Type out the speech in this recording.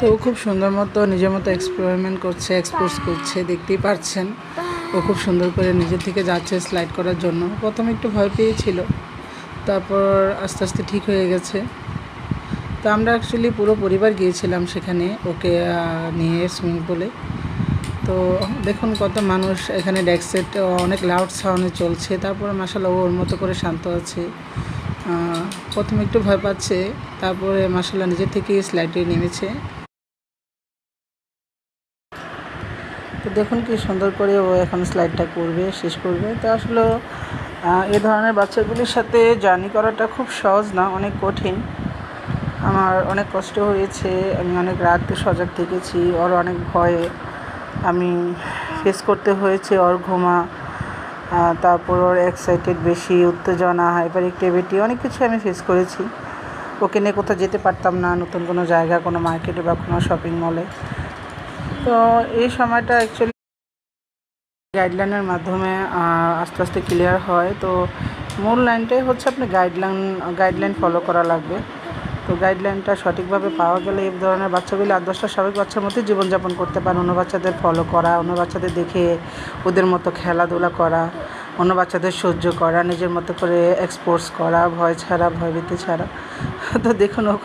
তো ও খুব সুন্দর মতো নিজের মতো এক্সপেরিমেন্ট করছে, এক্সপোজ করছে, দেখতেই পাচ্ছেন। ও খুব সুন্দর করে নিজের থেকে যাচ্ছে স্লাইড করার জন্য। প্রথমে একটু ভয় পেয়েছিল, তারপর আস্তে আস্তে ঠিক হয়ে গেছে। তো আমরা অ্যাকচুয়ালি পুরো পরিবার গিয়েছিলাম সেখানে ওকে নিয়ে সুইমিং পুলে। তো দেখুন কত মানুষ এখানে ডেক সেট অনেক লাউড সাউন্ডে চলছে, তারপরে মাশাআল্লাহ ওর মতো করে শান্ত আছে। প্রথমে একটু ভয় পাচ্ছে, তারপরে মাশাআল্লাহ নিজের থেকেই স্লাইডে নেমেছে। তো দেখুন কি সুন্দর করে ও এখন স্লাইডটা করবে, শেষ করবে। তো আসলে এ ধরনের বাচ্চাগুলির সাথে জার্নি করাটা খুব সহজ না, অনেক কঠিন। আমার অনেক কষ্ট হয়েছে, আমি অনেক রাত সজাগ থেকেছি, ওর অনেক ভয়ে আমি ফেস করতে হয়েছে। ওর ঘুমা, তারপর ওর এক্সাইটেড বেশি, উত্তেজনা, হাইপার অ্যাক্টিভিটি, অনেক কিছু আমি ফেস করেছি। ওকে নিয়ে কোথাও যেতে পারতাম না, নতুন কোনো জায়গা, কোনো মার্কেটে বা কোনো শপিং মলে। তো এই সময়টা অ্যাকচুয়ালি গাইডলাইনের মাধ্যমে আস্তে আস্তে ক্লিয়ার হয়। তো মূল লাইনটাই হচ্ছে আপনি গাইডলাইন ফলো করা লাগবে। তো গাইডলাইনটা সঠিকভাবে পাওয়া গেলে এই ধরনের বাচ্চাগুলি 8-10টা স্বাভাবিক বাচ্চার মধ্যে জীবনযাপন করতে পারে। অন্য বাচ্চাদের ফলো করা, অন্য বাচ্চাদের দেখে ওদের মতো খেলাধুলা করা, অন্য বাচ্চাদের সহ্য করা, নিজের মতো করে এক্সপোর্টস করা, ভয় ছাড়া, ভয়ভীতি ছাড়া। তো দেখুন ও